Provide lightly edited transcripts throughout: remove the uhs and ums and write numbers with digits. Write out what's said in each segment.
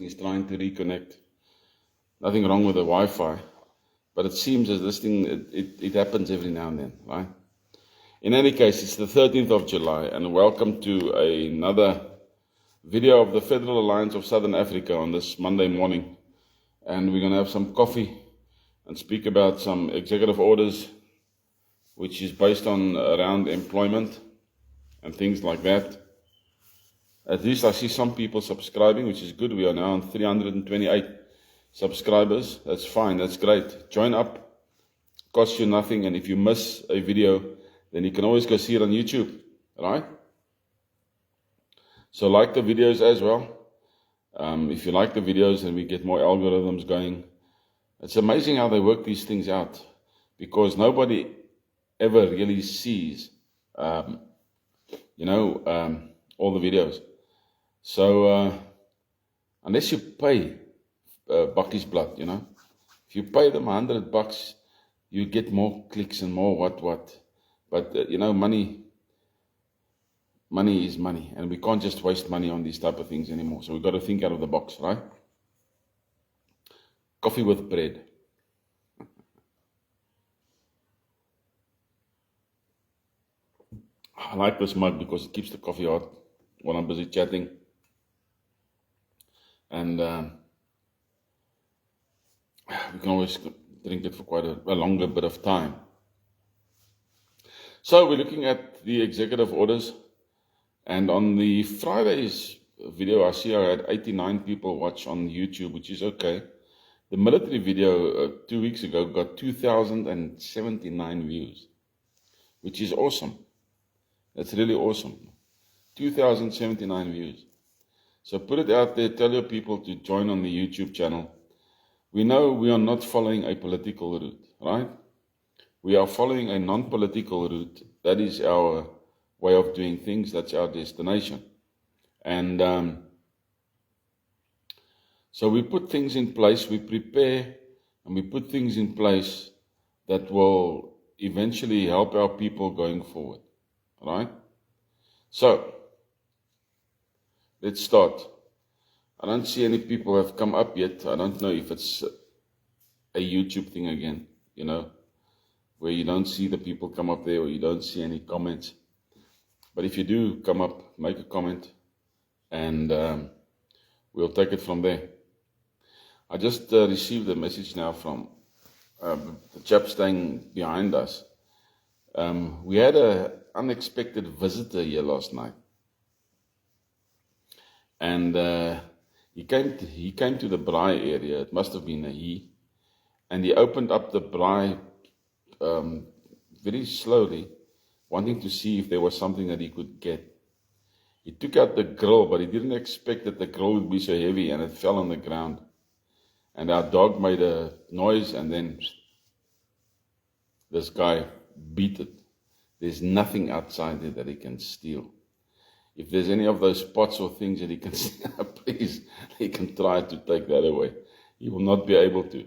he's trying to reconnect. Nothing wrong with the Wi-Fi, but it seems as this thing, it happens every now and then, right? In any case, it's the 13th of July, and welcome to another video of the Federal Alliance of Southern Africa on this Monday morning. And we're going to have some coffee and speak about some executive orders, which is based on around employment and things like that. At least I see some people subscribing, which is good. We are now on 328 subscribers. That's fine. That's great. Join up. Costs you nothing. And if you miss a video, then you can always go see it on YouTube, right? So like the videos as well. If you like the videos, then we get more algorithms going. It's amazing how they work these things out, because nobody ever really sees, all the videos. So unless you pay Bucky's blood, if you pay them $100, you get more clicks and more what. But money is money, and we can't just waste money on these type of things anymore. So we've got to think out of the box, right? Coffee with bread. I like this mug because it keeps the coffee hot when I'm busy chatting. And we can always drink it for quite a longer bit of time. So we're looking at the executive orders. And on the Friday's video, I see I had 89 people watch on YouTube, which is okay. The military video 2 weeks ago got 2,079 views, which is awesome. That's really awesome. 2,079 views. So put it out there, tell your people to join on the YouTube channel. We know we are not following a political route, right? We are following a non-political route. That is our way of doing things. That's our destination. And so we put things in place, we prepare, and we put things in place that will eventually help our people going forward, right? So let's start. I don't see any people who have come up yet. I don't know if it's a YouTube thing again, where you don't see the people come up there, or you don't see any comments. But if you do come up, make a comment, and we'll take it from there. I just received a message now from the chap staying behind us. We had an unexpected visitor here last night. And he came to the braai area. It must have been a he. And he opened up the braai very slowly, wanting to see if there was something that he could get. He took out the grill, but he didn't expect that the grill would be so heavy, and it fell on the ground. And our dog made a noise, and then this guy beat it. There's nothing outside there that he can steal. If there's any of those pots or things that he can steal, please, he can try to take that away. He will not be able to.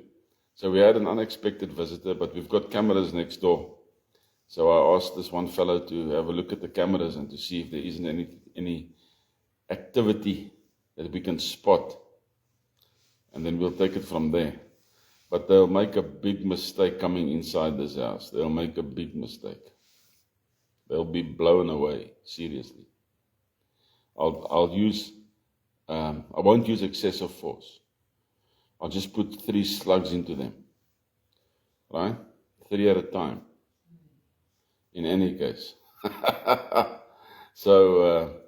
So we had an unexpected visitor, but we've got cameras next door. So I asked this one fellow to have a look at the cameras and to see if there isn't any activity that we can spot. And then we'll take it from there. But they'll make a big mistake coming inside this house. They'll make a big mistake. They'll be blown away, seriously. I won't use excessive force. I'll just put 3 slugs into them. Right? 3 at a time. In any case. So,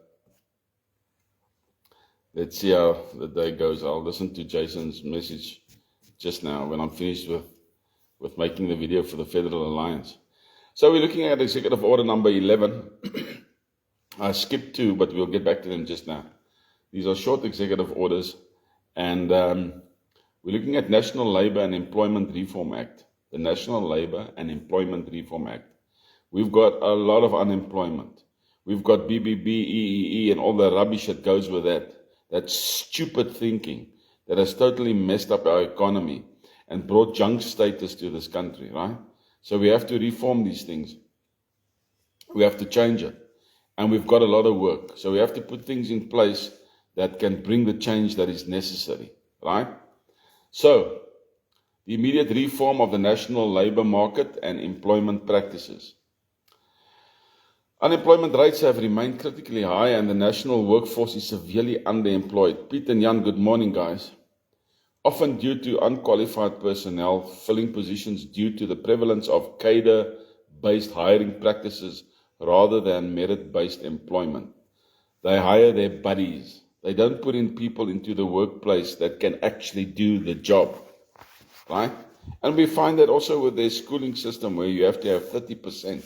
let's see how the day goes. I'll listen to Jason's message just now when I'm finished with making the video for the Federal Alliance. So we're looking at Executive Order number 11. I skipped 2, but we'll get back to them just now. These are short executive orders, and we're looking at National Labour and Employment Reform Act. The National Labour and Employment Reform Act. We've got a lot of unemployment. We've got BBB, EEE, and all the rubbish that goes with that. That stupid thinking that has totally messed up our economy and brought junk status to this country, right? So we have to reform these things. We have to change it. And we've got a lot of work. So we have to put things in place that can bring the change that is necessary, right? So, the immediate reform of the national labour market and employment practices. Unemployment rates have remained critically high and the national workforce is severely underemployed. Pete and Jan, good morning, guys. Often due to unqualified personnel filling positions due to the prevalence of cadre-based hiring practices rather than merit-based employment. They hire their buddies. They don't put in people into the workplace that can actually do the job, right? And we find that also with their schooling system where you have to have 30%,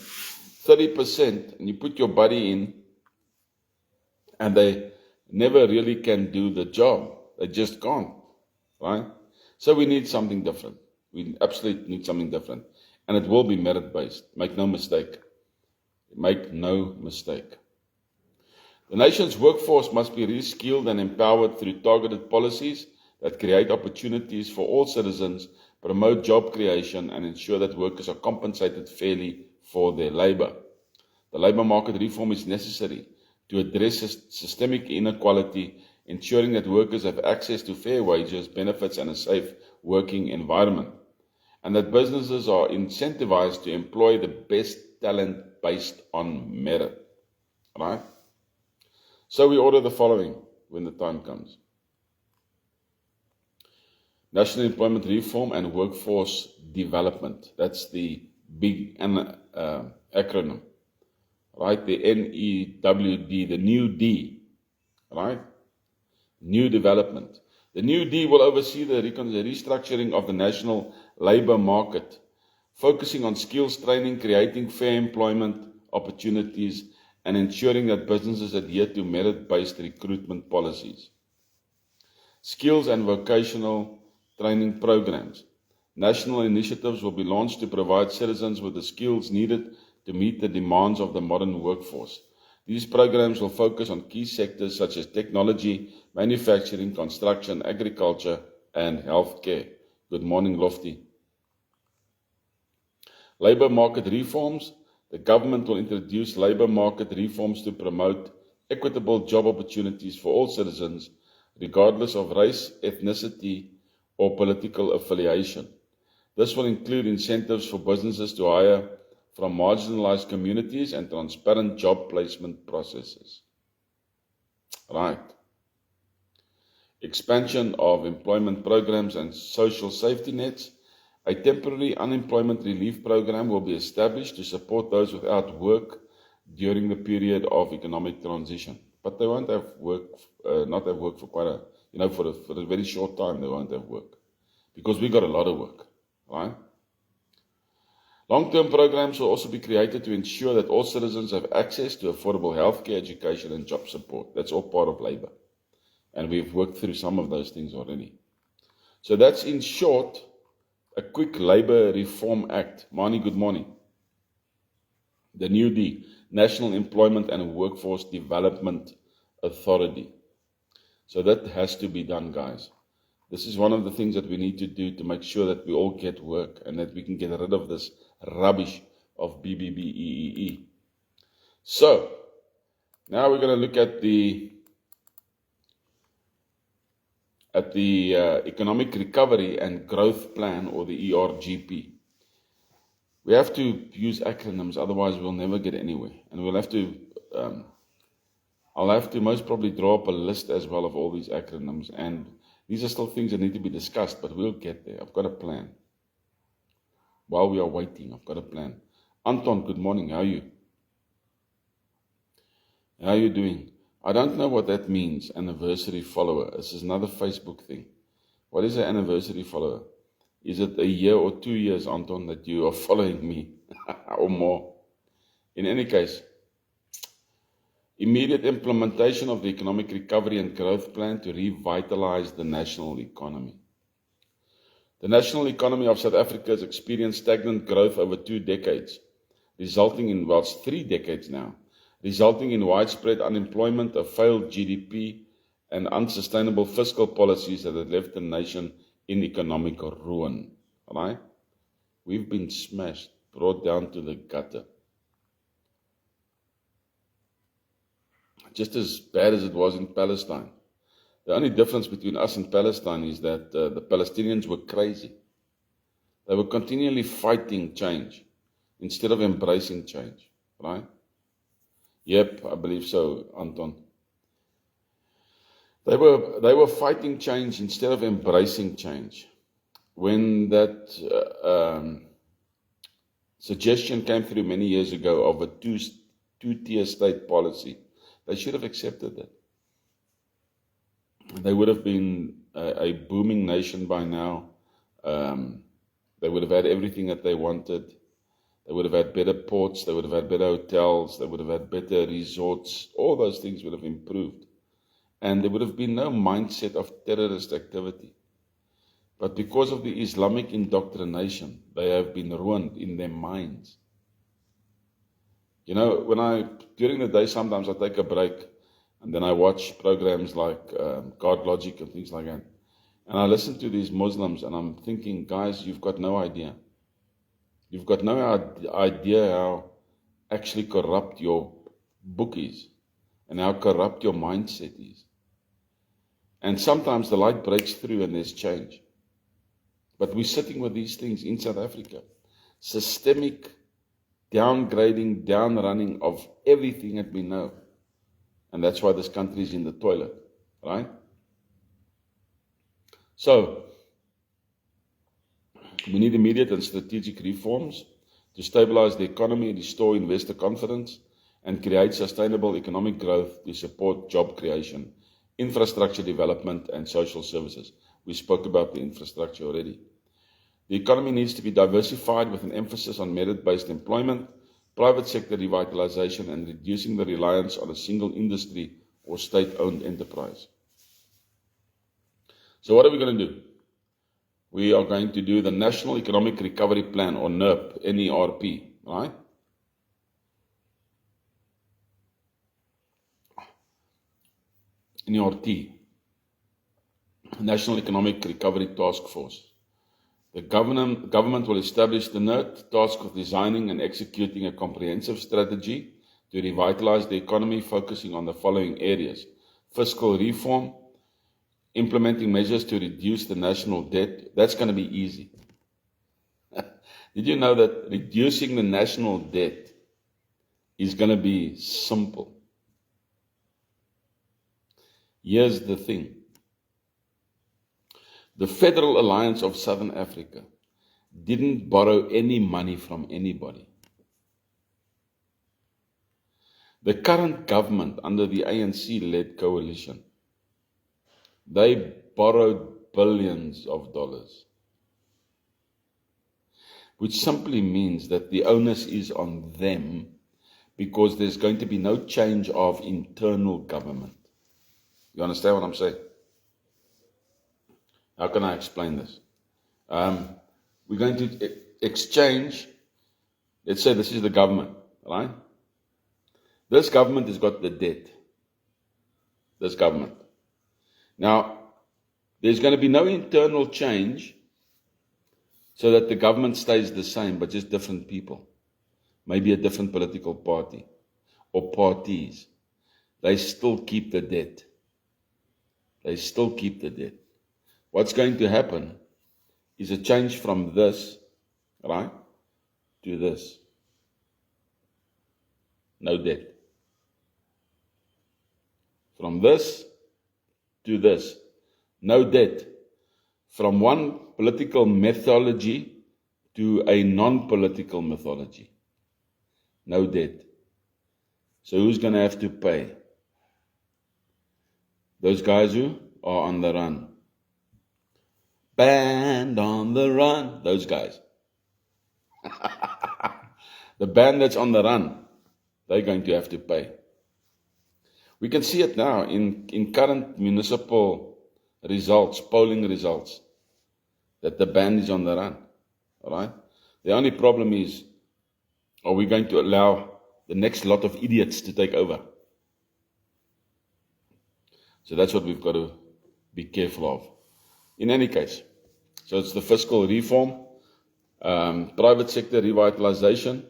and you put your buddy in and they never really can do the job. They just can't, right? So we need something different. We absolutely need something different. And it will be merit-based. Make no mistake. Make no mistake. The nation's workforce must be reskilled and empowered through targeted policies that create opportunities for all citizens, promote job creation, and ensure that workers are compensated fairly for their labor. The labor market reform is necessary to address systemic inequality, ensuring that workers have access to fair wages, benefits, and a safe working environment, and that businesses are incentivized to employ the best talent based on merit. Right? So we order the following when the time comes. National Employment Reform and Workforce Development. That's the big acronym. Right? The NEWD, the new D. Right? New development. The new D will oversee the restructuring of the national labor market, focusing on skills training, creating fair employment opportunities, and ensuring that businesses adhere to merit-based recruitment policies. Skills and vocational training programs. National initiatives will be launched to provide citizens with the skills needed to meet the demands of the modern workforce. These programs will focus on key sectors such as technology, manufacturing, construction, agriculture, and healthcare. Good morning, Lofty. Labor market reforms. The government will introduce labor market reforms to promote equitable job opportunities for all citizens, regardless of race, ethnicity, or political affiliation. This will include incentives for businesses to hire from marginalized communities and transparent job placement processes. Right. Expansion of employment programs and social safety nets. A temporary unemployment relief program will be established to support those without work during the period of economic transition. But they won't have work, not have work for quite a, for a very short time they won't have work. Because we got a lot of work, right? Long-term programs will also be created to ensure that all citizens have access to affordable healthcare, education, and job support. That's all part of labor. And we've worked through some of those things already. So that's in short a quick Labor Reform Act. Mani, good morning. The new D, National Employment and Workforce Development Authority. So that has to be done, guys. This is one of the things that we need to do to make sure that we all get work and that we can get rid of this rubbish of BBBEEE. So, now we're going to look at the Economic Recovery and Growth Plan, or the ERGP. We have to use acronyms, otherwise we'll never get anywhere. And we'll have to, I'll have to most probably draw up a list as well of all these acronyms. And these are still things that need to be discussed, but we'll get there. I've got a plan. While we are waiting, I've got a plan. Anton, good morning. How are you? How are you doing? I don't know what that means, anniversary follower. This is another Facebook thing. What is an anniversary follower? Is it a year or 2 years, Anton, that you are following me? Or more? In any case, immediate implementation of the Economic Recovery and Growth Plan to revitalize the national economy. The national economy of South Africa has experienced stagnant growth over 2 decades, resulting in, well, it's 3 decades now, resulting in widespread unemployment, a failed GDP, and unsustainable fiscal policies that have left the nation in economic ruin. Right? We've been smashed, brought down to the gutter. Just as bad as it was in Palestine. The only difference between us and Palestine is that the Palestinians were crazy. They were continually fighting change instead of embracing change, right? Yep, I believe so, Anton. They were fighting change instead of embracing change. When that suggestion came through many years ago of a two-tier state policy, they should have accepted that. They would have been a booming nation by now. They would have had everything that they wanted. They would have had better ports. They would have had better hotels. They would have had better resorts. All those things would have improved. And there would have been no mindset of terrorist activity. But because of the Islamic indoctrination, they have been ruined in their minds. You know, during the day, sometimes I take a break and then I watch programs like God Logic and things like that. And I listen to these Muslims and I'm thinking, guys, you've got no idea. You've got no idea how actually corrupt your book is and how corrupt your mindset is. And sometimes the light breaks through and there's change. But we're sitting with these things in South Africa. Systemic downgrading, downrunning of everything that we know. And that's why this country is in the toilet, right? So, we need immediate and strategic reforms to stabilize the economy, restore investor confidence, and create sustainable economic growth to support job creation, infrastructure development, and social services. We spoke about the infrastructure already. The economy needs to be diversified with an emphasis on merit-based employment, private sector revitalization, and reducing the reliance on a single industry or state-owned enterprise. So what are we going to do? We are going to do the National Economic Recovery Plan, or NERP, N-E-R-P, right? NERT, National Economic Recovery Task Force. The government will establish the NERT, tasked with designing and executing a comprehensive strategy to revitalize the economy, focusing on the following areas: fiscal reform, implementing measures to reduce the national debt. That's going to be easy. Did you know that reducing the national debt is going to be simple? Here's the thing. The Federal Alliance of Southern Africa didn't borrow any money from anybody. The current government under the ANC-led coalition, they borrowed billions of dollars, which simply means that the onus is on them because there's going to be no change of internal government. You understand what I'm saying? How can I explain this? We're going to exchange, let's say this is the government, right? This government has got the debt. This government. Now, there's going to be no internal change so that the government stays the same, but just different people. Maybe a different political party or parties. They still keep the debt. They still keep the debt. What's going to happen is a change from this, right, to this. No debt. From this to this. No debt. From one political mythology to a non-political mythology. No debt. So who's going to have to pay? Those guys who are on the run. Band on the run. Those guys. The band that's on the run, they're going to have to pay. We can see it now in current municipal results, polling results, that the band is on the run. All right? The only problem is, are we going to allow the next lot of idiots to take over? So that's what we've got to be careful of. In any case, so it's the fiscal reform, private sector revitalization,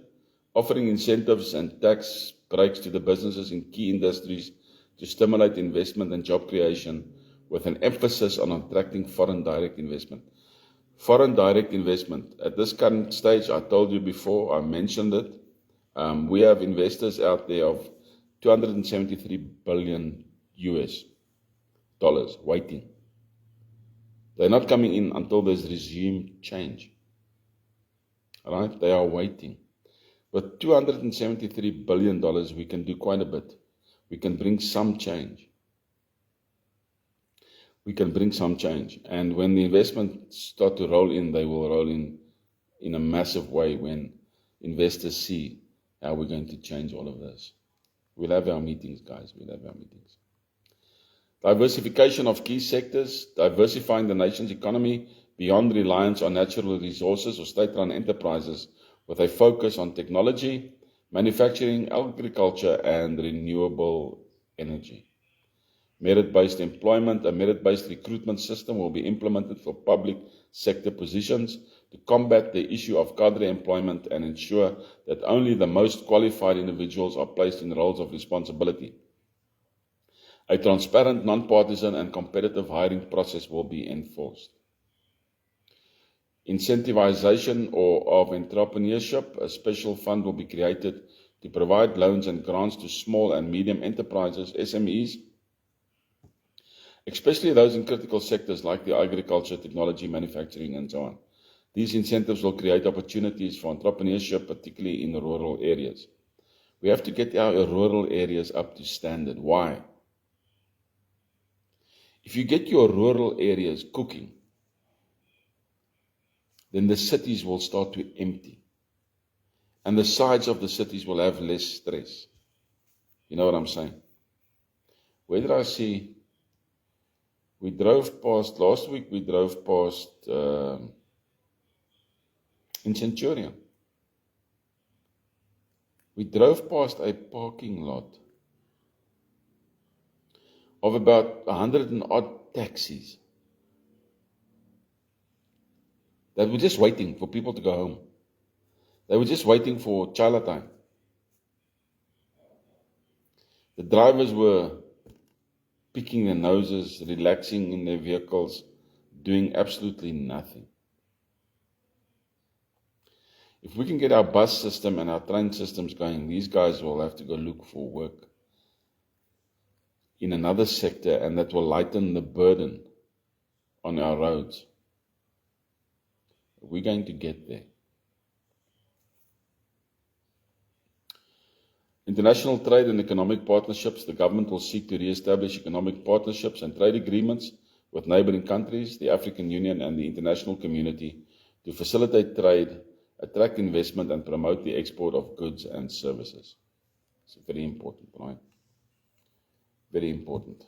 offering incentives and tax breaks to the businesses in key industries to stimulate investment and job creation with an emphasis on attracting foreign direct investment. Foreign direct investment. At this current stage, I told you before, I mentioned it, we have investors out there of 273 billion US dollars waiting. They're not coming in until there's regime change. Right? They are waiting. With $273 billion, we can do quite a bit. We can bring some change. We can bring some change. And when the investments start to roll in, they will roll in a massive way when investors see how we're going to change all of this. We'll have our meetings, guys. We'll have our meetings. Diversification of key sectors, diversifying the nation's economy beyond reliance on natural resources or state-run enterprises with a focus on technology, manufacturing, agriculture, and renewable energy. Merit-based employment, a merit-based recruitment system will be implemented for public sector positions to combat the issue of cadre employment and ensure that only the most qualified individuals are placed in roles of responsibility. A transparent, non-partisan, and competitive hiring process will be enforced. Incentivization of entrepreneurship, a special fund will be created to provide loans and grants to small and medium enterprises, SMEs, especially those in critical sectors like the agriculture, technology, manufacturing, and so on. These incentives will create opportunities for entrepreneurship, particularly in rural areas. We have to get our rural areas up to standard. Why? If you get your rural areas cooking, then the cities will start to empty. And the sides of the cities will have less stress. You know what I'm saying? Where did I see? We drove past, last week we drove past in Centurion. We drove past a parking lot of about 100 and odd taxis that were just waiting for people to go home. They were just waiting for Chala time. The drivers were picking their noses, relaxing in their vehicles, doing absolutely nothing. If we can get our bus system and our train systems going, these guys will have to go look for work in another sector, and that will lighten the burden on our roads. We're going to get there. International trade and economic partnerships. The government will seek to re-establish economic partnerships and trade agreements with neighboring countries, the African Union, and the international community to facilitate trade, attract investment, and promote the export of goods and services. It's very important, right? Very important.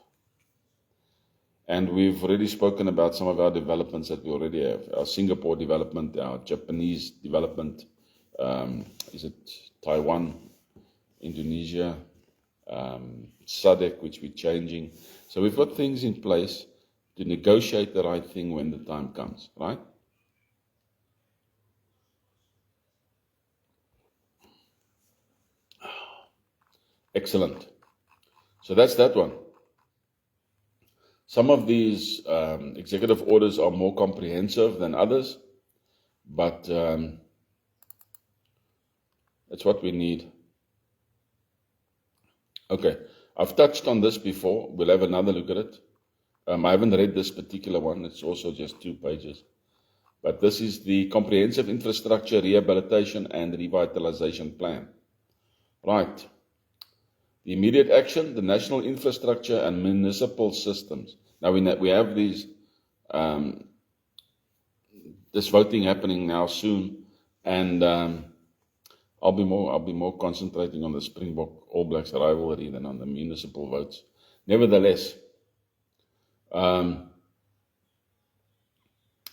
And we've already spoken about some of our developments that we already have. Our Singapore development, our Japanese development, is it Taiwan, Indonesia, SADC, which we're changing. So we've got things in place to negotiate the right thing when the time comes, right? Excellent. So that's that one. Some of these executive orders are more comprehensive than others, but that's what we need. Okay, I've touched on this before. We'll have another look at it. I haven't read this particular one. It's also just 2 pages. But this is the Comprehensive Infrastructure Rehabilitation and Revitalization Plan. Right. The immediate action, the national infrastructure and municipal systems. Now we have these, this voting happening now soon, and I'll be more concentrating on the Springbok All Blacks rivalry than on the municipal votes. Nevertheless,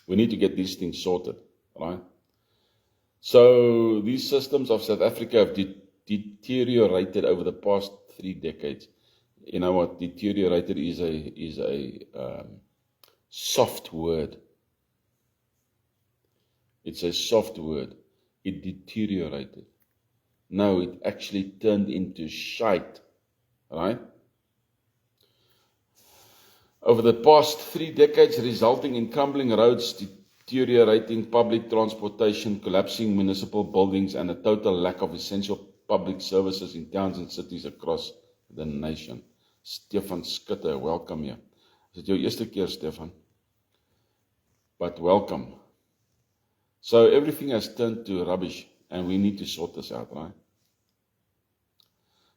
we need to get these things sorted, right? So these systems of South Africa have deteriorated over the past 3 decades. You know what? Deteriorated is a soft word. It's a soft word. It deteriorated. No, it actually turned into shite, right? Over the past 3 decades, resulting in crumbling roads, deteriorating public transportation, collapsing municipal buildings, and a total lack of essential public services in towns and cities across the nation. Stefan Skutte, welcome here. Is dit jou eerste keer, Stefan? But welcome. So everything has turned to rubbish, and we need to sort this out, right?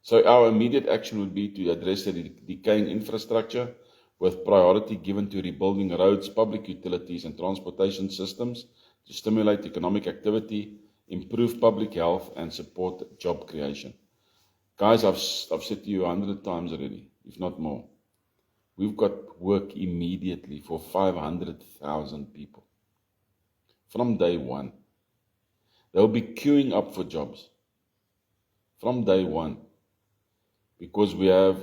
So our immediate action would be to address the decaying infrastructure, with priority given to rebuilding roads, public utilities, and transportation systems to stimulate economic activity, improve public health, and support job creation. Guys, I've said to you 100 times already, if not more. We've got work immediately for 500,000 people. From day one. They'll be queuing up for jobs. From day one. Because we have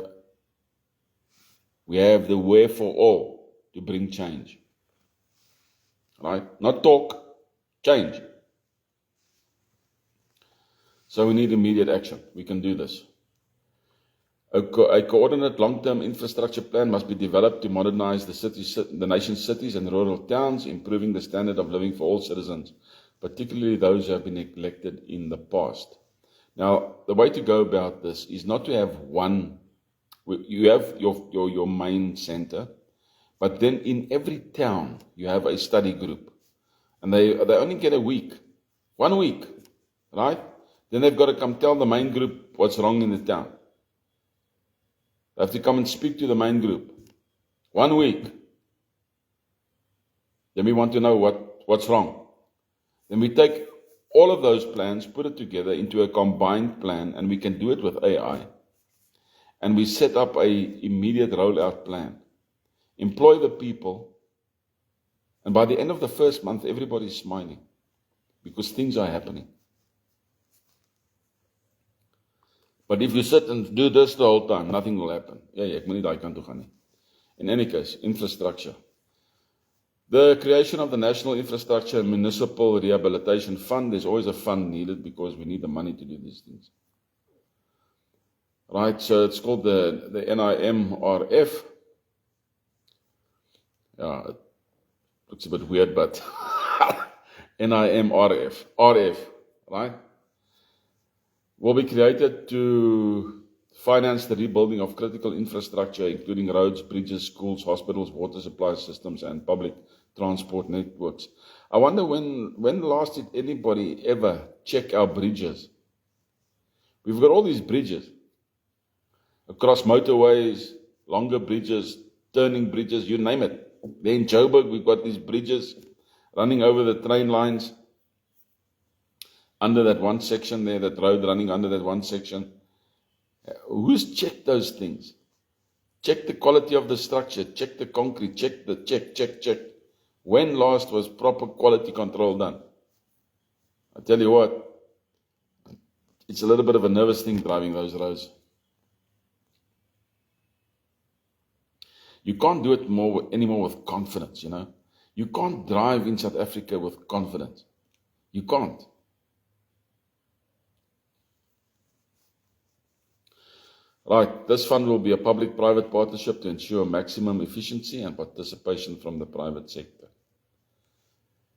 the way for all to bring change. Right? Not talk, change. So we need immediate action. We can do this. A coordinated long-term infrastructure plan must be developed to modernize the nation's cities and rural towns, improving the standard of living for all citizens, particularly those who have been neglected in the past. Now, the way to go about this is not to have one. You have your main center, but then in every town you have a study group, and they only get a week, 1 week, right? Then they've got to come tell the main group what's wrong in the town. They have to come and speak to the main group. 1 week. Then we want to know what's wrong. Then we take all of those plans, put it together into a combined plan, and we can do it with AI. And we set up an immediate rollout plan. Employ the people. And by the end of the first month, everybody's smiling. Because things are happening. But if you sit and do this the whole time, nothing will happen. Ek moet nie daai kant toe gaan nie. In any case, infrastructure. The creation of the National Infrastructure and Municipal Rehabilitation Fund, there's always a fund needed because we need the money to do these things. Right, so it's called the NIMRF. Yeah, it looks a bit weird, but NIMRF, RF, right? Will be created to finance the rebuilding of critical infrastructure, including roads, bridges, schools, hospitals, water supply systems, and public transport networks. I wonder when last did anybody ever check our bridges? We've got all these bridges. Across motorways, longer bridges, turning bridges, you name it. There in Joburg, we've got these bridges running over the train lines, under that one section there, that road running under that one section. Who's checked those things? Check the quality of the structure, check the concrete, check. When last was proper quality control done? I tell you what, it's a little bit of a nervous thing driving those roads. You can't do it anymore with confidence, you know. You can't drive in South Africa with confidence. You can't. Right, this fund will be a public-private partnership to ensure maximum efficiency and participation from the private sector.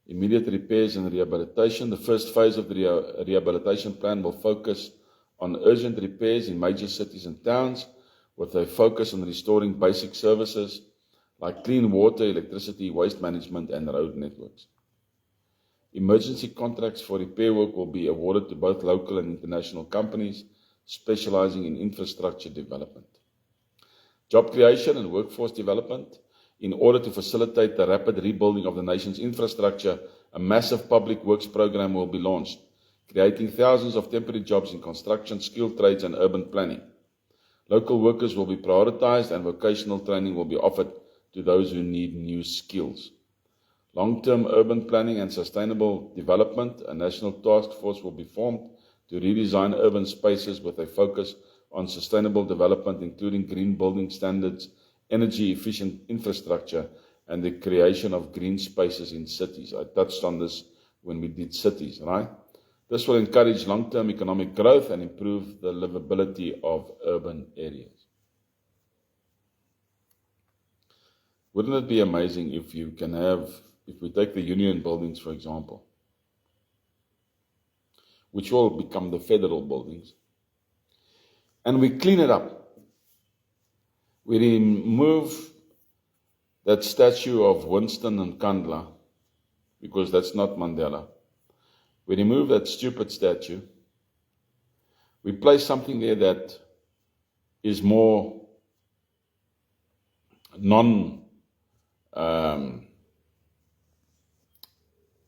Immediate repairs and rehabilitation. The first phase of the rehabilitation plan will focus on urgent repairs in major cities and towns, with a focus on restoring basic services like clean water, electricity, waste management, and road networks. Emergency contracts for repair work will be awarded to both local and international companies specializing in infrastructure development. Job creation and workforce development. In order to facilitate the rapid rebuilding of the nation's infrastructure, a massive public works program will be launched, creating thousands of temporary jobs in construction, skilled trades, and urban planning. Local workers will be prioritized and vocational training will be offered to those who need new skills. Long-term urban planning and sustainable development. A national task force will be formed to redesign urban spaces with a focus on sustainable development, including green building standards, energy-efficient infrastructure, and the creation of green spaces in cities. I touched on this when we did cities, right? This will encourage long-term economic growth and improve the livability of urban areas. Wouldn't it be amazing if if we take the union buildings, for example, which will become the federal buildings, and we clean it up. We remove that statue of Winston and Kandla, because that's not Mandela. We remove that stupid statue. We place something there that is more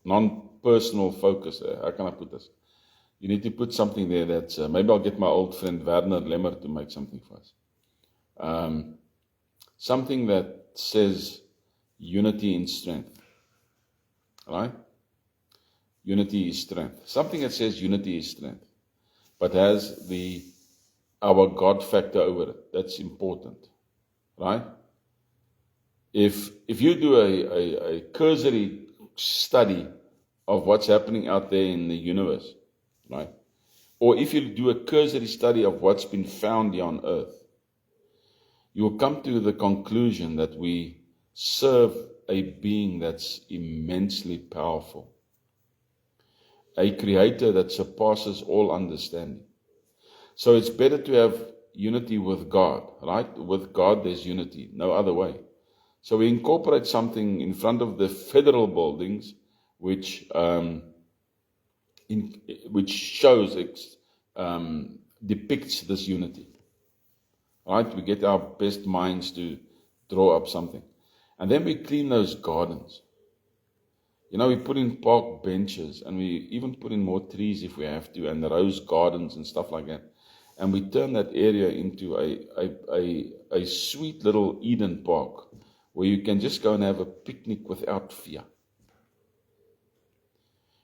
non-personal focus. How can I put this? You need to put something there that's, maybe I'll get my old friend Werner Lemmer to make something for us. Something that says unity in strength. Right? Unity is strength. Something that says unity is strength, but has our God factor over it. That's important. Right? If you do a cursory study of what's happening out there in the universe, right? Or if you do a cursory study of what's been found here on earth, you will come to the conclusion that we serve a being that's immensely powerful, a creator that surpasses all understanding. So it's better to have unity with God, right? With God there's unity, no other way. So we incorporate something in front of the federal buildings which shows, depicts this unity. Right? We get our best minds to draw up something. And then we clean those gardens. We put in park benches, and we even put in more trees if we have to, and rose gardens and stuff like that. And we turn that area into a sweet little Eden Park, where you can just go and have a picnic without fear.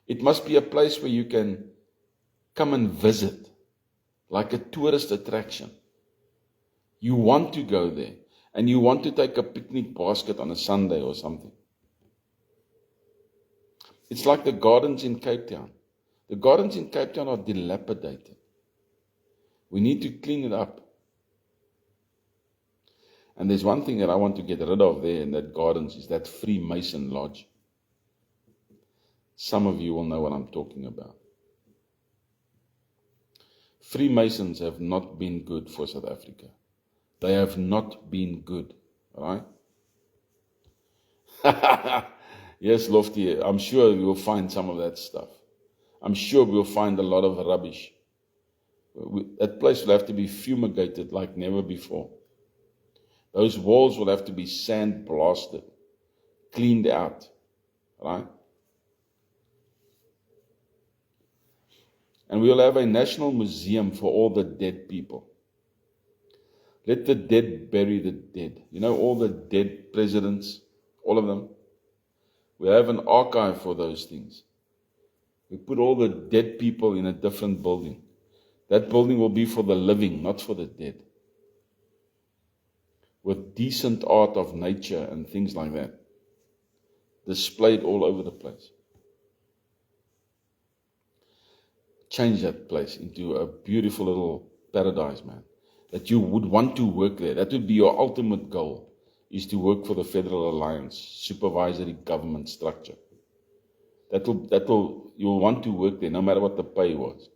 It must be a place where you can come and visit, like a tourist attraction. You want to go there, and you want to take a picnic basket on a Sunday or something. It's like the gardens in Cape Town. The gardens in Cape Town are dilapidated. We need to clean it up. And there's one thing that I want to get rid of there in that gardens, is that Freemason Lodge. Some of you will know what I'm talking about. Freemasons have not been good for South Africa. They have not been good, right? Yes, Lofty, I'm sure we will find some of that stuff. I'm sure we'll find a lot of rubbish. That place will have to be fumigated like never before. Those walls will have to be sandblasted, cleaned out, right? And we'll have a national museum for all the dead people. Let the dead bury the dead. All the dead presidents, all of them. We'll have an archive for those things. We put all the dead people in a different building. That building will be for the living, not for the dead. With decent art of nature and things like that, displayed all over the place. Change that place into a beautiful little paradise, man. That you would want to work there. That would be your ultimate goal, is to work for the Federal Alliance supervisory government structure. You'll want to work there no matter what the pay was.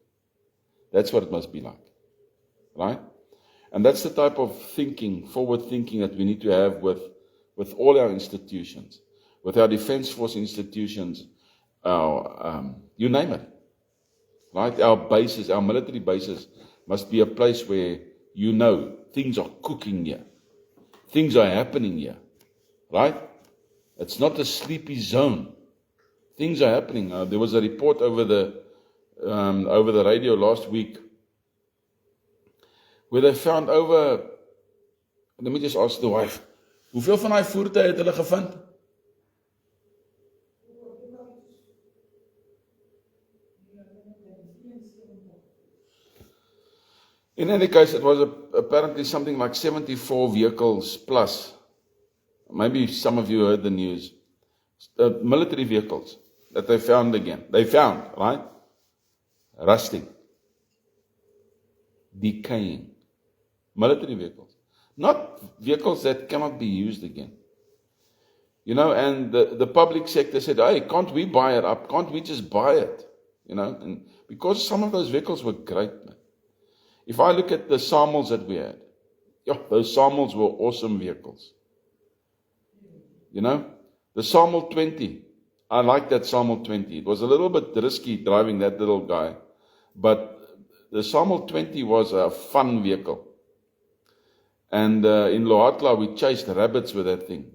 That's what it must be like, right? And that's the type of thinking, forward thinking, that we need to have with all our institutions, with our Defence Force institutions, you name it, right? Our bases, our military bases must be a place where things are cooking here. Things are happening here, right? It's not a sleepy zone. Things are happening. There was a report over the radio last week where they found over, let me just ask the wife, hoeveel van die voertuie het hulle gevind? In any case, it was apparently something like 74 vehicles plus. Maybe some of you heard the news. Military vehicles that they found again. They found, right? Rusting. Decaying. Military vehicles. Not vehicles that cannot be used again. And the public sector said, hey, can't we buy it up? Can't we just buy it? And because some of those vehicles were great, man. If I look at the Samals that we had, those Samals were awesome vehicles. The Samal 20, I like that Samal 20. It was a little bit risky driving that little guy, but the Samal 20 was a fun vehicle. And in Lohatla, we chased rabbits with that thing.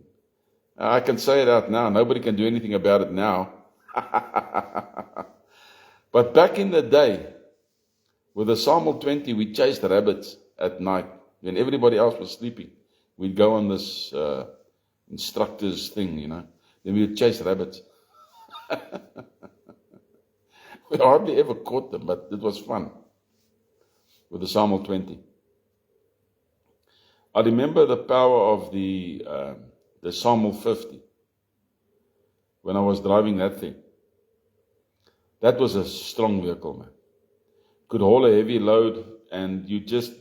I can say it out now. Nobody can do anything about it now. But back in the day, with the Samal 20, we chased rabbits at night when everybody else was sleeping. We'd go on this instructor's thing, Then we would chase rabbits. We hardly ever caught them, but it was fun with the Samal 20. I remember the power of the Samal 50 when I was driving that thing. That was a strong vehicle, man. Could haul a heavy load, and you just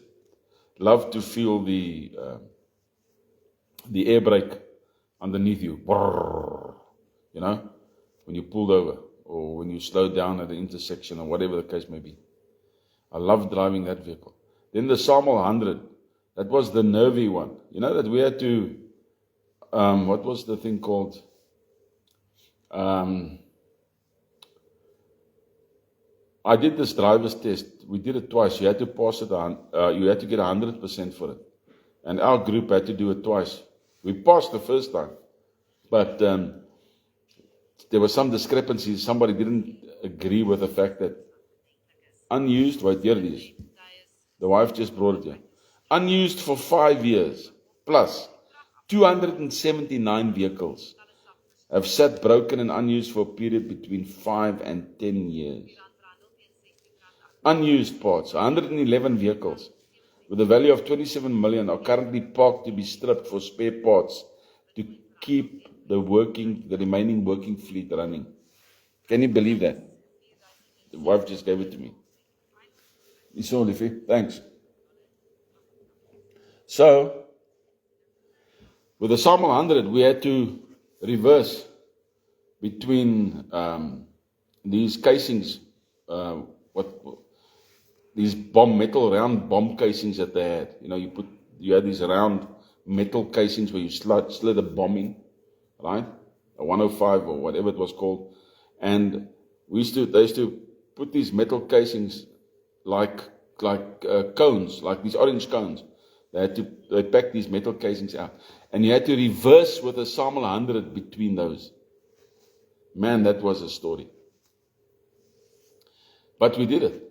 love to feel the air brake underneath you. When you pulled over or when you slowed down at the intersection or whatever the case may be. I loved driving that vehicle. Then the Samal 100, that was the nervy one. That we had to, what was the thing called? I did this driver's test. We did it twice. You had to pass it, you had to get 100% for it. And our group had to do it twice. We passed the first time. But there were some discrepancies. Somebody didn't agree with the fact that unused, wait, here it is. The wife just brought it here. Unused for 5 years, plus 279 vehicles have sat broken and unused for a period between 5 and 10 years. Unused parts, 111 vehicles with a value of 27 million are currently parked to be stripped for spare parts to keep the remaining working fleet running. Can you believe that? The wife just gave it to me. Iso, liefie, thanks. So, with the Samal 100, we had to reverse between these casings, these round bomb casings that they had. You had these round metal casings where you slid a bomb in, right? A 105 or whatever it was called. And they used to put these metal casings like cones, like these orange cones. They packed these metal casings out. And you had to reverse with a Samal 100 between those. Man, that was a story. But we did it.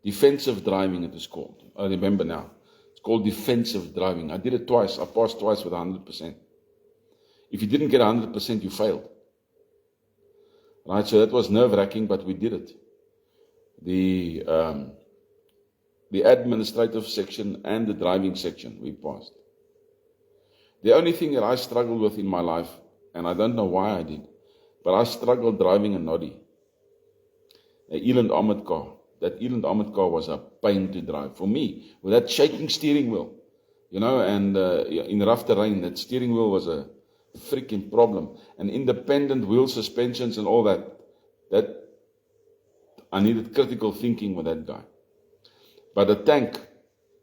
Defensive driving, it is called. I remember now. It's called defensive driving. I did it twice. I passed twice with 100%. If you didn't get 100%, you failed. Right? So that was nerve-wracking, but we did it. The administrative section and the driving section, we passed. The only thing that I struggled with in my life, and I don't know why I did, but I struggled driving a Noddy, an Eland Armored car. That Eland Armored car was a pain to drive. For me, with that shaking steering wheel, and in rough terrain, that steering wheel was a freaking problem. And independent wheel suspensions and all that I needed critical thinking with that guy. But the tank,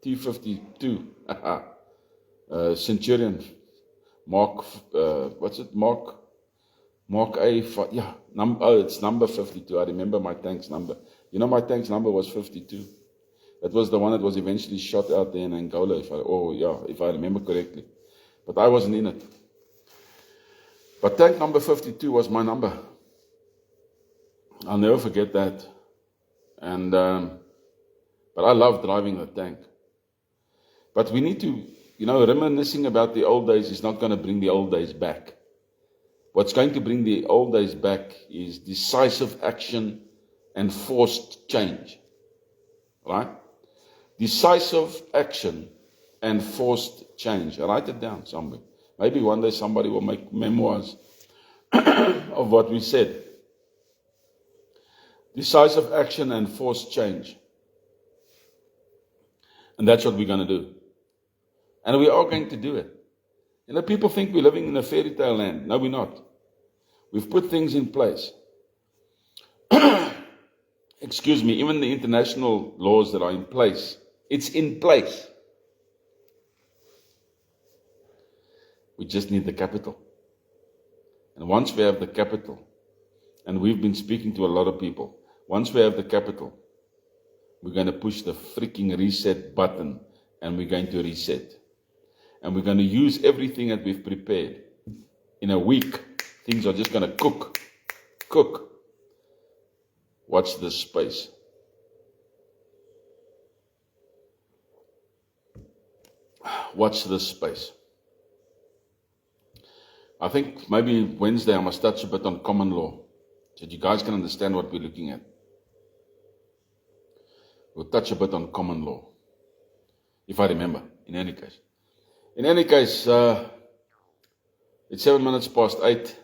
T52, Centurion, Mark A, it's number 52. I remember my tank's number. My tank's number was 52. That was the one that was eventually shot out there in Angola, if I remember correctly. But I wasn't in it. But tank number 52 was my number. I'll never forget that. And but I love driving the tank. But we need to, reminiscing about the old days is not going to bring the old days back. What's going to bring the old days back is decisive action and forced change. Right? Decisive action and forced change. Write it down somewhere. Maybe one day somebody will make memoirs of what we said. Decisive action and forced change. And that's what we're going to do. And we are going to do it. People think we're living in a fairy tale land. No, we're not. We've put things in place. Excuse me, even the international laws that are in place, it's in place. We just need the capital. And once we have the capital, and we've been speaking to a lot of people, once we have the capital, we're going to push the freaking reset button, and we're going to reset. And we're going to use everything that we've prepared. In a week, things are just going to cook. Watch this space. Watch this space. I think maybe Wednesday I must touch a bit on common law, so that you guys can understand what we're looking at. We'll touch a bit on common law, if I remember, in any case. In any case, it's 7 minutes past 8.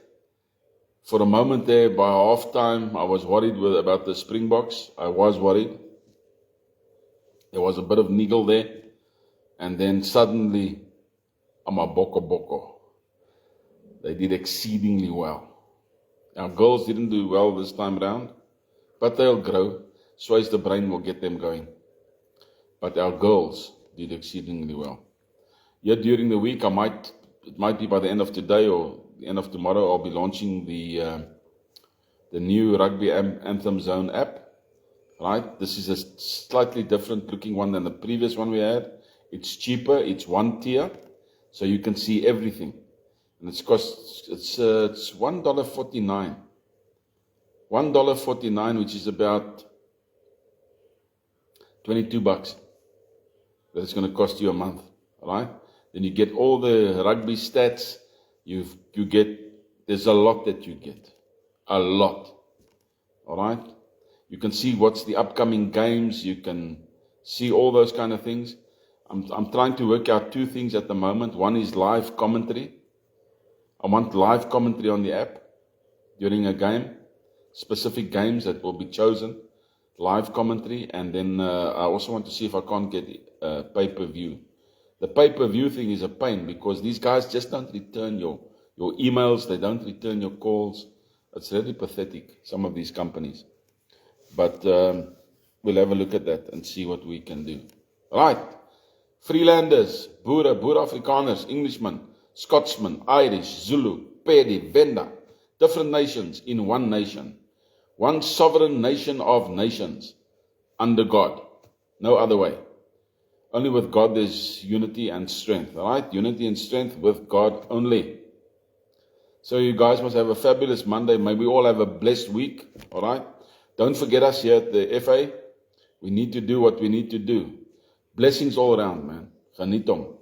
For a moment there, by halftime, I was worried about the Springboks. I was worried. There was a bit of niggle there. And then suddenly, Boko. They did exceedingly well. Our girls didn't do well this time around, but they'll grow. Sway's the brain will get them going. But our girls did exceedingly well. Yet during the week, it might be by the end of today or the end of tomorrow, I'll be launching the new Rugby Anthem Zone app. Right? This is a slightly different looking one than the previous one we had. It's cheaper. It's one tier, so you can see everything. And it's $1.49. $1.49, which is about $22 that it's going to cost you a month. Right? Then you get all the rugby stats. There's a lot that you get. A lot. All right? You can see what's the upcoming games. You can see all those kind of things. I'm trying to work out two things at the moment. One is live commentary. I want live commentary on the app during a game. Specific games that will be chosen. Live commentary. And then I also want to see if I can't get pay-per-view. The pay-per-view thing is a pain because these guys just don't return your emails. They don't return your calls. It's really pathetic, some of these companies. But we'll have a look at that and see what we can do. Right. Freelanders, Boere, Boer Afrikaners, Englishmen, Scotsmen, Irish, Zulu, Pedi, Venda. Different nations in one nation. One sovereign nation of nations. Under God. No other way. Only with God there's unity and strength, all right? Unity and strength with God only. So you guys must have a fabulous Monday. May we all have a blessed week, all right? Don't forget us here at the FA. We need to do what we need to do. Blessings all around, man. Geniet hom.